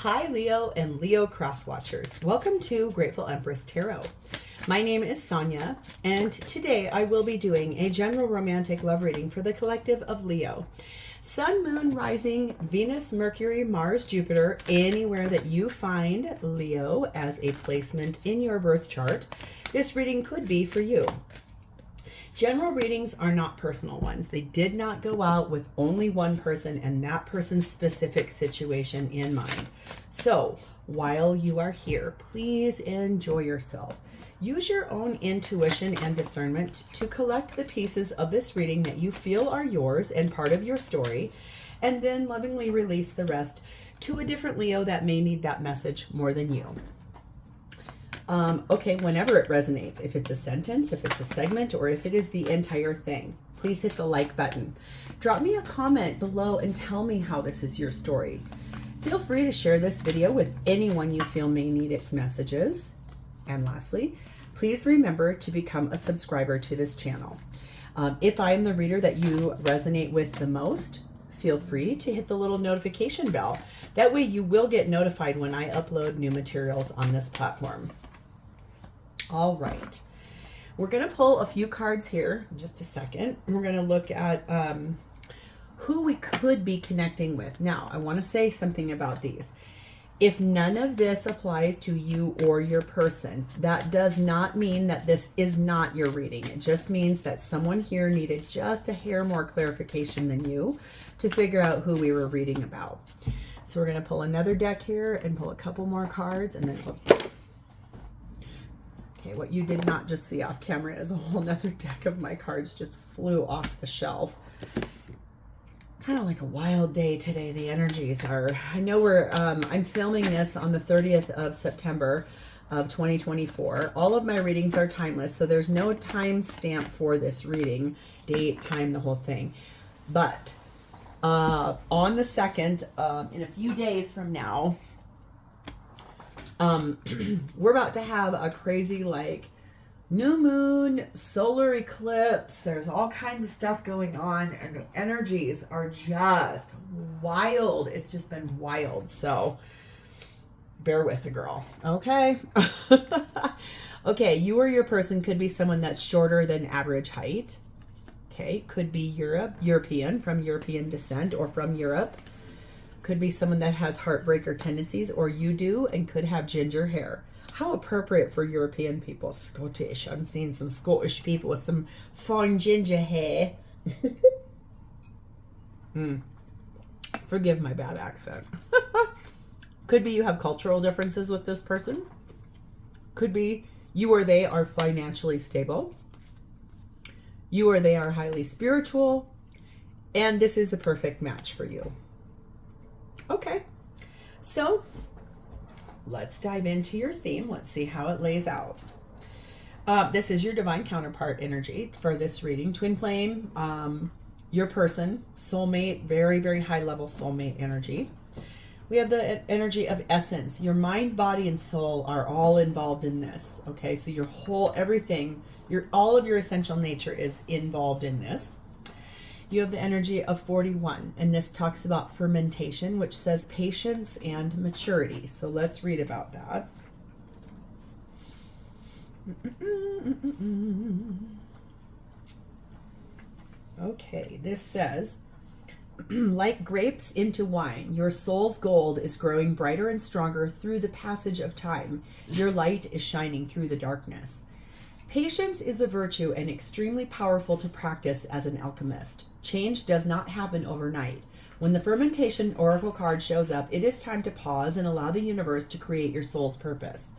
Hi Leo and Leo cross watchers. Welcome to Grateful Empress Tarot. My name is Sonia, and today I will be doing a general romantic love reading for the collective of Leo. Sun, Moon, Rising, Venus, Mercury, Mars, Jupiter, anywhere that you find Leo as a placement in your birth chart, this reading could be for you. General readings are not personal ones. They did not go out with only one person and that person's specific situation in mind. So while you are here, please enjoy yourself. Use your own intuition and discernment to collect the pieces of this reading that you feel are yours and part of your story, and then lovingly release the rest to a different Leo that may need that message more than you. Okay, whenever it resonates, if it's a sentence, if it's a segment, or if it is the entire thing, please hit the like button. Drop me a comment below and tell me how this is your story. Feel free to share this video with anyone you feel may need its messages. And lastly, please remember to become a subscriber to this channel. If I am the reader that you resonate with the most, feel free to hit the little notification bell. That way you will get notified when I upload new materials on this platform. All right, we're going to pull a few cards here in just a second. We're going to look at who we could be connecting with. Now, I want to say something about these. If none of this applies to you or your person, that does not mean that this is not your reading. It just means that someone here needed just a hair more clarification than you to figure out who we were reading about. So we're going to pull another deck here and pull a couple more cards and then... Okay, what you did not just see off camera is a whole nother deck of my cards just flew off the shelf. Kind of like a wild day today. The energies are, I know I'm filming this on the 30th of September of 2024. All of my readings are timeless, so there's no time stamp for this reading, date, time, the whole thing. But on the 2nd, in a few days from now, we're about to have a crazy like new moon, solar eclipse. There's all kinds of stuff going on and the energies are just wild. It's just been wild. So bear with the girl. Okay. Okay. You or your person could be someone that's shorter than average height. Okay. Could be European, from European descent or from Europe. Could be someone that has heartbreaker tendencies, or you do, and could have ginger hair. How appropriate for European people. Scottish. I'm seeing some Scottish people with some fine ginger hair. Forgive my bad accent. Could be you have cultural differences with this person. Could be you or they are financially stable. You or they are highly spiritual. And this is the perfect match for you. Okay, so let's dive into your theme. Let's see how it lays out. This is your divine counterpart energy for this reading. Twin flame, your person, soulmate, very, very high level soulmate energy. We have the energy of essence. Your mind, body, and soul are all involved in this. Okay, so your whole, everything, all of your essential nature is involved in this. You have the energy of 41, and this talks about fermentation, which says patience and maturity. So let's read about that. Okay, this says, like grapes into wine, your soul's gold is growing brighter and stronger through the passage of time. Your light is shining through the darkness. Patience is a virtue and extremely powerful to practice as an alchemist. Change does not happen overnight. When the fermentation oracle card shows up, it is time to pause and allow the universe to create your soul's purpose.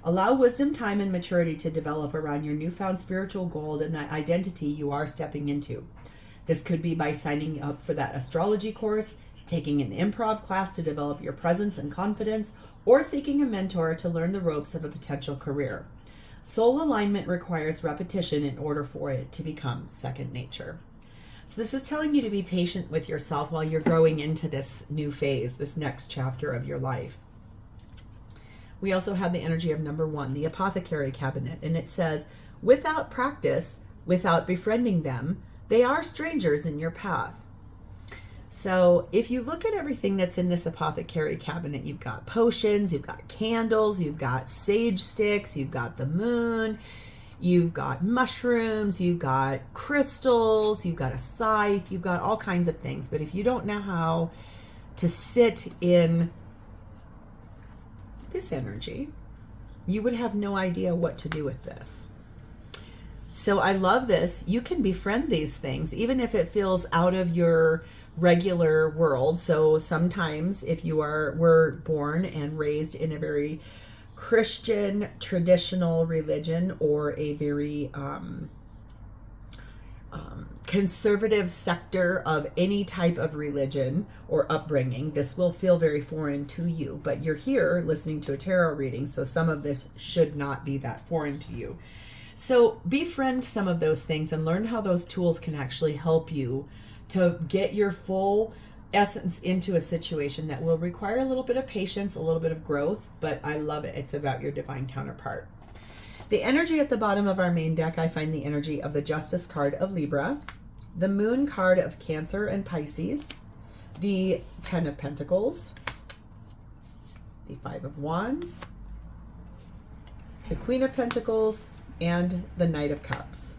Allow wisdom, time, and maturity to develop around your newfound spiritual gold and the identity you are stepping into. This could be by signing up for that astrology course, taking an improv class to develop your presence and confidence, or seeking a mentor to learn the ropes of a potential career. Soul alignment requires repetition in order for it to become second nature. So this is telling you to be patient with yourself while you're growing into this new phase, this next chapter of your life. We also have the energy of number 1, the apothecary cabinet, and it says, without practice, without befriending them, they are strangers in your path. So if you look at everything that's in this apothecary cabinet, you've got potions, you've got candles, you've got sage sticks, you've got the moon, you've got mushrooms, you've got crystals, you've got a scythe, you've got all kinds of things. But if you don't know how to sit in this energy, you would have no idea what to do with this. So I love this. You can befriend these things, even if it feels out of your regular world. So sometimes if you were born and raised in a very Christian traditional religion, or a very conservative sector of any type of religion or upbringing, this will feel very foreign to you. But you're here listening to a tarot reading, so some of this should not be that foreign to you. So befriend some of those things and learn how those tools can actually help you to get your full essence into a situation that will require a little bit of patience, a little bit of growth, but I love it. It's about your divine counterpart. The energy at the bottom of our main deck, I find the energy of the Justice card of Libra, the Moon card of Cancer and Pisces, the Ten of Pentacles, the Five of Wands, the Queen of Pentacles, and the Knight of Cups.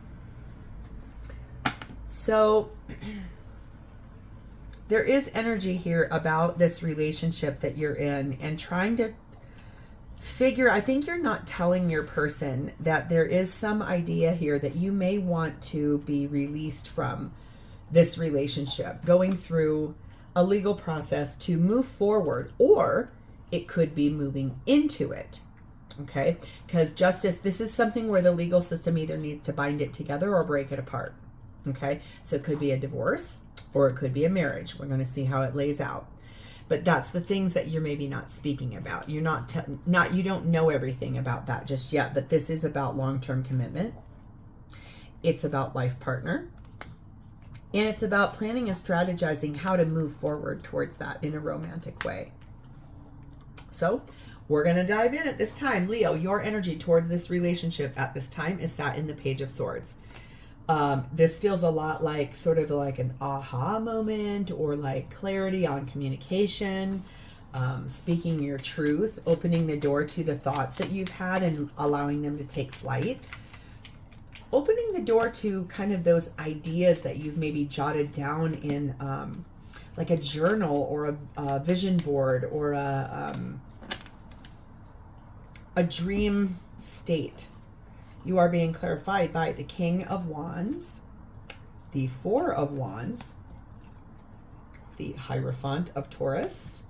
So there is energy here about this relationship that you're in and trying to figure, I think you're not telling your person that there is some idea here that you may want to be released from this relationship, going through a legal process to move forward, or it could be moving into it. Okay, because justice, this is something where the legal system either needs to bind it together or break it apart. Okay, so it could be a divorce or it could be a marriage. We're going to see how it lays out. But that's the things that you're maybe not speaking about. You're not you don't know everything about that just yet, but this is about long-term commitment. It's about life partner. And it's about planning and strategizing how to move forward towards that in a romantic way. So we're going to dive in at this time. Leo, your energy towards this relationship at this time is sat in the Page of Swords. This feels a lot like sort of like an aha moment, or like clarity on communication, speaking your truth, opening the door to the thoughts that you've had and allowing them to take flight. Opening the door to kind of those ideas that you've maybe jotted down in like a journal or a vision board, or a dream state. You are being clarified by the King of Wands, the Four of Wands, the Hierophant of Taurus,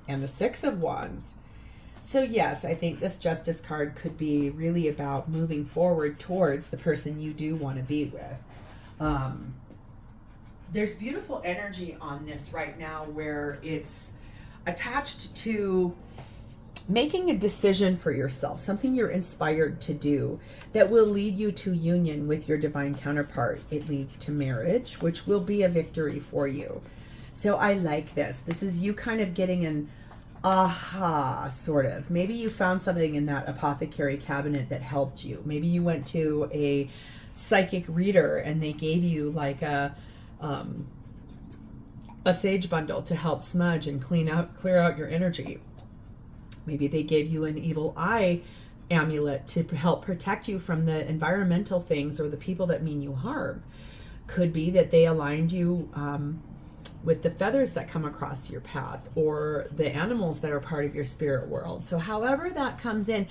and the Six of Wands. So yes, I think this Justice card could be really about moving forward towards the person you do want to be with. There's beautiful energy on this right now where it's attached to making a decision for yourself, something you're inspired to do that will lead you to union with your divine counterpart. It leads to marriage, which will be a victory for you. So I like this. This is you kind of getting an aha, sort of. Maybe you found something in that apothecary cabinet that helped you. Maybe you went to a psychic reader and they gave you like a sage bundle to help smudge and clear out your energy. Maybe they gave you an evil eye amulet to help protect you from the environmental things or the people that mean you harm. Could be that they aligned you with the feathers that come across your path, or the animals that are part of your spirit world. So however that comes in,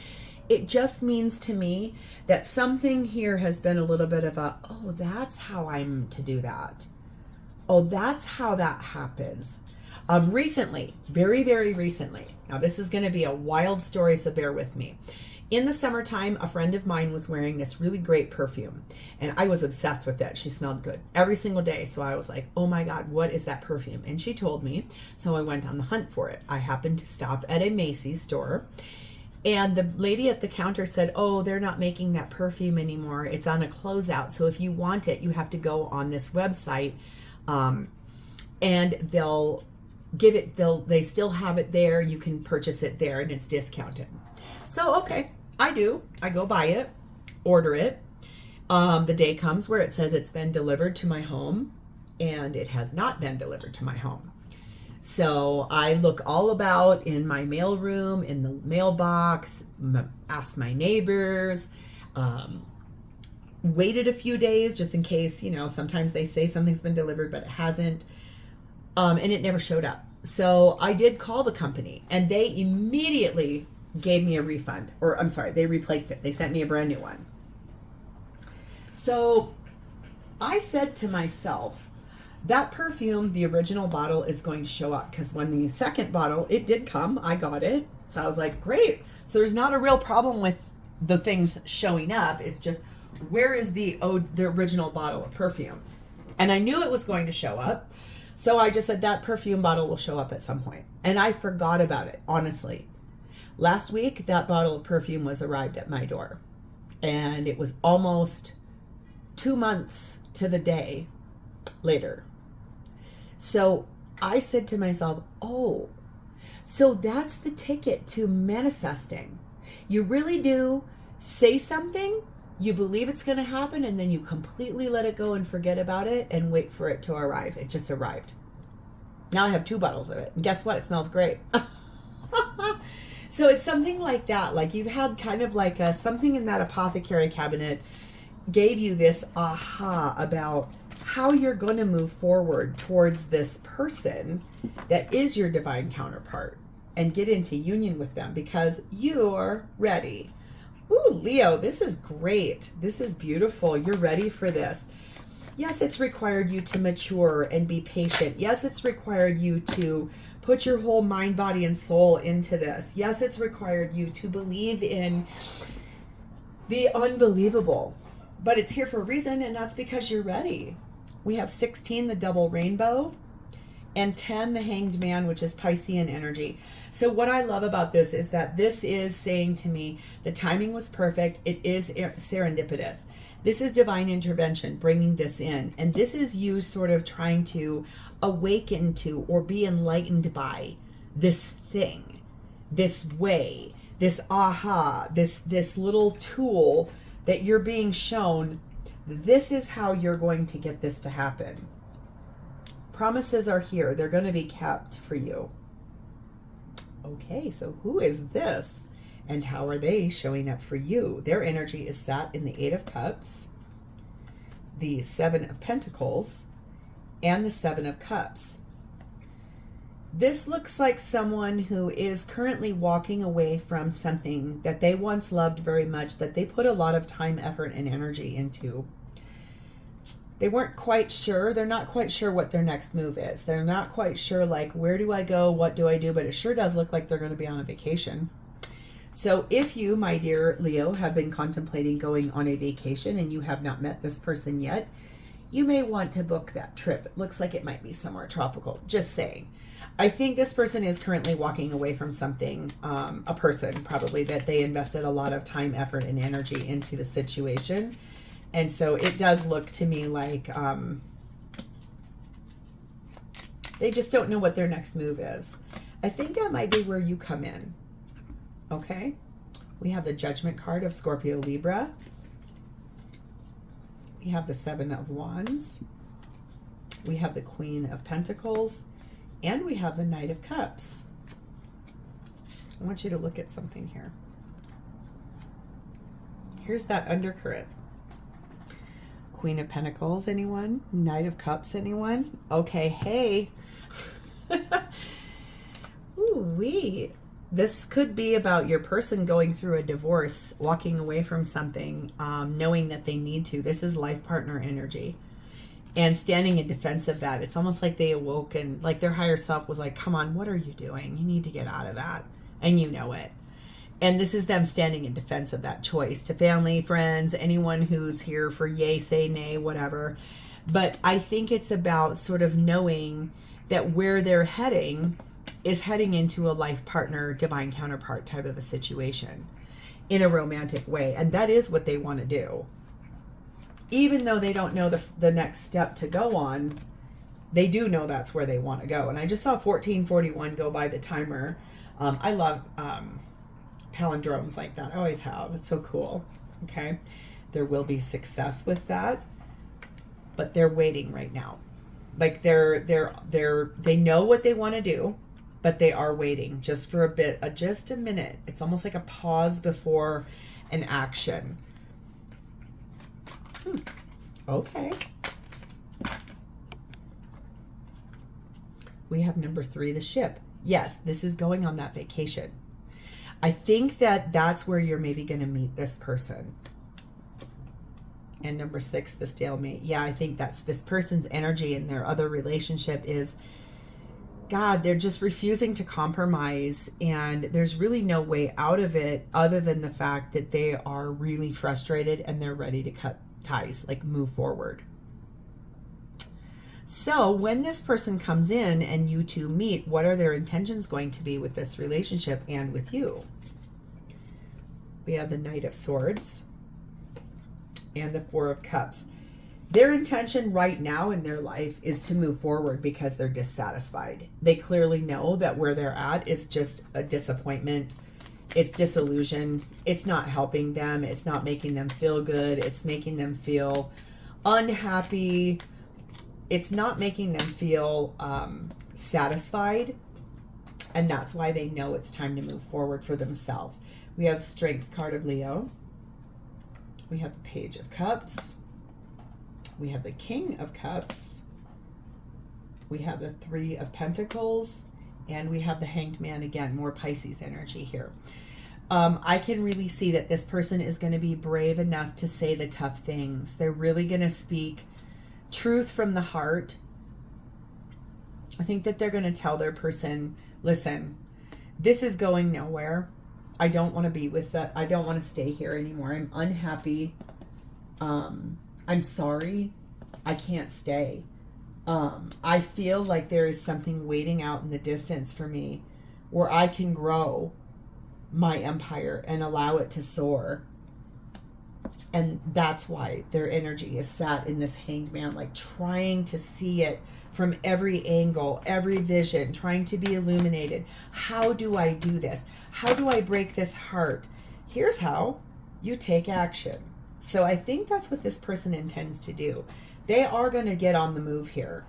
it just means to me that something here has been a little bit of a, oh, that's how I'm to do that. Oh, that's how that happens. Recently, very, very recently, now this is going to be a wild story, so bear with me. In the summertime, a friend of mine was wearing this really great perfume, and I was obsessed with it. She smelled good every single day, so I was like, oh my God, what is that perfume? And she told me, so I went on the hunt for it. I happened to stop at a Macy's store, and the lady at the counter said, oh, they're not making that perfume anymore. It's on a closeout, so if you want it, you have to go on this website, and they'll give it, they still have it there. You can purchase it there and it's discounted. So, okay, I go buy it, order it. The day comes where it says it's been delivered to my home. and it has not been delivered to my home. So I look all about in my mail room, in the mailbox, asked my neighbors, waited a few days just in case, you know, sometimes they say something's been delivered, but it hasn't. And it never showed up. So I did call the company, and they immediately gave me a refund. Or I'm sorry, they replaced it. They sent me a brand new one. So I said to myself, that perfume, the original bottle, is going to show up, because when the second bottle, it did come, I got it. So I was like, great. So there's not a real problem with the things showing up. It's just, where is the original bottle of perfume? And I knew it was going to show up. So I just said that perfume bottle will show up at some point. And I forgot about it, honestly. Last week, that bottle of perfume was arrived at my door. And it was almost 2 months to the day later. So I said to myself, oh, so that's the ticket to manifesting. You really do say something, you believe it's going to happen, and then you completely let it go and forget about it and wait for it to arrive. It just arrived. Now I have 2 bottles of it. And guess what? It smells great. So it's something like that. Like you've had kind of like something in that apothecary cabinet gave you this aha about how you're going to move forward towards this person that is your divine counterpart and get into union with them because you're ready. Ooh, Leo, this is great. This is beautiful. You're ready for this. Yes, it's required you to mature and be patient. Yes, it's required you to put your whole mind, body, and soul into this. Yes, it's required you to believe in the unbelievable. But it's here for a reason, and that's because you're ready. We have 16, the double rainbow, and 10, the hanged man, which is Piscean energy. So what I love about this is that this is saying to me, the timing was perfect. It is serendipitous. This is divine intervention, bringing this in. And this is you sort of trying to awaken to or be enlightened by this thing, this way, this aha, this little tool that you're being shown. This is how you're going to get this to happen. Promises are here. They're going to be kept for you. Okay, so who is this? And how are they showing up for you? Their energy is sat in the 8 of Cups, the 7 of Pentacles, and the 7 of Cups. This looks like someone who is currently walking away from something that they once loved very much, that they put a lot of time, effort, and energy into. They weren't quite sure. They're not quite sure what their next move is. They're not quite sure, like, where do I go? What do I do? But it sure does look like they're going to be on a vacation. So if you, my dear Leo, have been contemplating going on a vacation and you have not met this person yet, you may want to book that trip. It looks like it might be somewhere tropical. Just saying. I think this person is currently walking away from something, a person probably, that they invested a lot of time, effort, and energy into the situation. And so it does look to me like they just don't know what their next move is. I think that might be where you come in. Okay? We have the Judgment card of Scorpio Libra. We have the 7 of Wands. We have the Queen of Pentacles. And we have the Knight of Cups. I want you to look at something here. Here's that undercurrent. Queen of Pentacles, anyone? Knight of Cups, anyone? Okay, hey. Ooh-wee. This could be about your person going through a divorce, walking away from something, knowing that they need to. This is life partner energy. And standing in defense of that. It's almost like they awoke and like their higher self was like, come on, what are you doing? You need to get out of that. And you know it. And this is them standing in defense of that choice to family, friends, anyone who's here for yay, say, nay, whatever. But I think it's about sort of knowing that where they're heading is heading into a life partner, divine counterpart type of a situation in a romantic way. And that is what they want to do. Even though they don't know the next step to go on, they do know that's where they want to go. And I just saw 1441 go by the timer. I love palindromes like that. I always have. It's so cool. Okay. There will be success with that, but they're waiting right now. Like they know what they want to do, but they are waiting just for a bit, just a minute. It's almost like a pause before an action. Okay. We have number 3, the ship. Yes, this is going on that vacation. I think that that's where you're maybe going to meet this person. And number 6, the stalemate. Yeah, I think that's this person's energy in their other relationship is, God, they're just refusing to compromise. And there's really no way out of it other than the fact that they are really frustrated and they're ready to cut ties, like move forward. So when this person comes in and you two meet, what are their intentions going to be with this relationship and with you? We have the Knight of Swords and the 4 of Cups. Their intention right now in their life is to move forward because they're dissatisfied. They clearly know that where they're at is just a disappointment. It's disillusion. It's not helping them. It's not making them feel good. It's making them feel unhappy. It's not making them feel satisfied. And that's why they know it's time to move forward for themselves. We have the Strength card of Leo. We have the Page of Cups. We have the King of Cups. We have the 3 of Pentacles. And we have the Hanged Man again, more Pisces energy here. I can really see that this person is going to be brave enough to say the tough things. They're really going to speak truth from the heart. I think that they're going to tell their person, listen, this is going nowhere. I don't want to be with that. I don't want to stay here anymore. I'm unhappy. I'm sorry. I can't stay. I feel like there is something waiting out in the distance for me where I can grow my empire and allow it to soar. And that's why their energy is sat in this Hanged Man, like trying to see it from every angle, every vision, trying to be illuminated. How do I do this? How do I break this heart? Here's how. You take action. So I think that's what this person intends to do. They are going to get on the move here.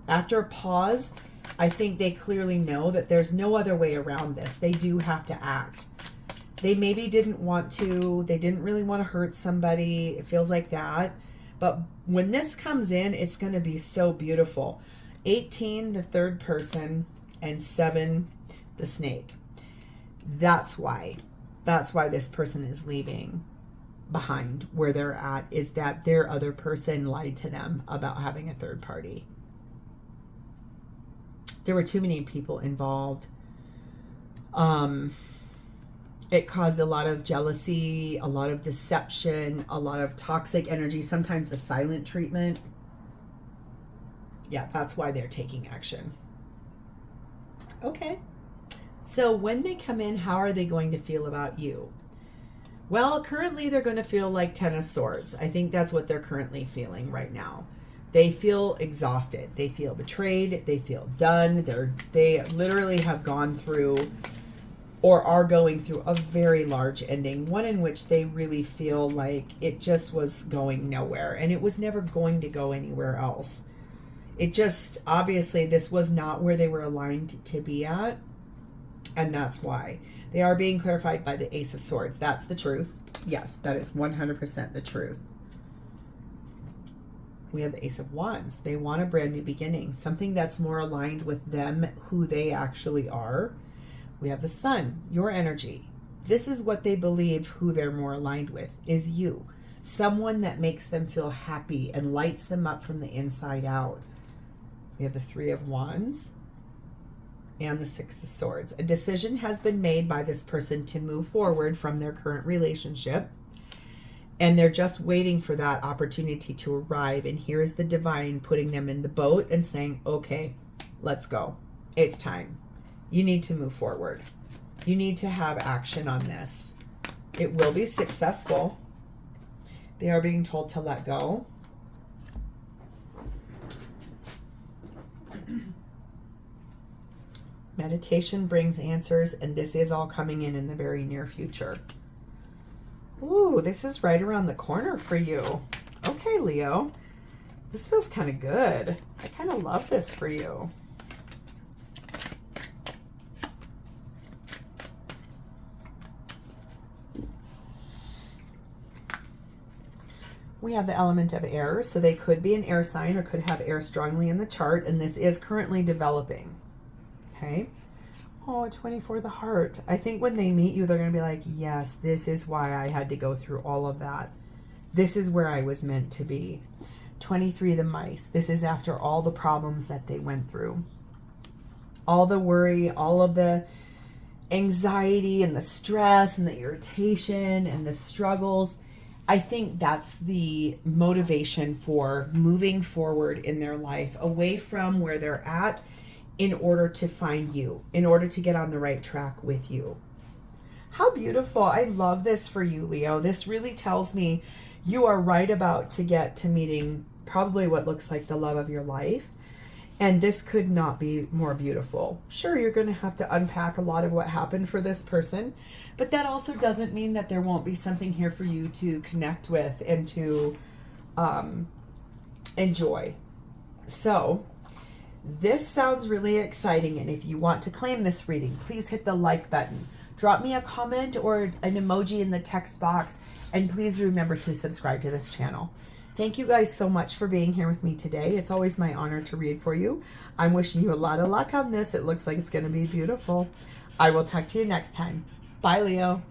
After a pause, I think they clearly know that there's no other way around this. They do have to act. They maybe didn't want to. They didn't really want to hurt somebody. It feels like that. But when this comes in, it's going to be so beautiful. 18, the third person, and 7, the snake. That's why this person is leaving behind where they're at, is that their other person lied to them about having a third party. There were too many people involved. It caused a lot of jealousy, a lot of deception, a lot of toxic energy, sometimes the silent treatment. Yeah, that's why they're taking action. Okay. So when they come in, how are they going to feel about you? Well, currently they're going to feel like 10 of Swords. I think that's what they're currently feeling right now. They feel exhausted. They feel betrayed. They feel done. They literally have gone through or are going through a very large ending, one in which they really feel like it just was going nowhere and it was never going to go anywhere else. It just, obviously, this was not where they were aligned to be at, and that's why. They are being clarified by the Ace of Swords. That's the truth. Yes, that is 100% the truth. We have the Ace of Wands. They want a brand new beginning, something that's more aligned with them, who they actually are. We have the Sun, your energy. This is what they believe who they're more aligned with, is you. Someone that makes them feel happy and lights them up from the inside out. We have the 3 of Wands and the 6 of Swords. A decision has been made by this person to move forward from their current relationship. And they're just waiting for that opportunity to arrive. And here's the divine putting them in the boat and saying, okay, let's go. It's time. You need to move forward. You need to have action on this. It will be successful. They are being told to let go. Meditation brings answers, and this is all coming in the very near future. Ooh, this is right around the corner for you. Okay, Leo. This feels kind of good. I kind of love this for you. We have the element of air, so they could be an air sign or could have air strongly in the chart, and this is currently developing. Okay. Oh, 24, the heart. I think when they meet you, they're going to be like, yes, this is why I had to go through all of that. This is where I was meant to be. 23, the mice. This is after all the problems that they went through. All the worry, all of the anxiety and the stress and the irritation and the struggles. I think that's the motivation for moving forward in their life, away from where they're at, in order to find you, in order to get on the right track with you. How beautiful. I love this for you, Leo. This really tells me you are right about to get to meeting probably what looks like the love of your life. And this could not be more beautiful. Sure, you're going to have to unpack a lot of what happened for this person, but that also doesn't mean that there won't be something here for you to connect with and to enjoy. So this sounds really exciting. And if you want to claim this reading, please hit the like button. Drop me a comment or an emoji in the text box. And please remember to subscribe to this channel. Thank you guys so much for being here with me today. It's always my honor to read for you. I'm wishing you a lot of luck on this. It looks like it's going to be beautiful. I will talk to you next time. Bye, Leo.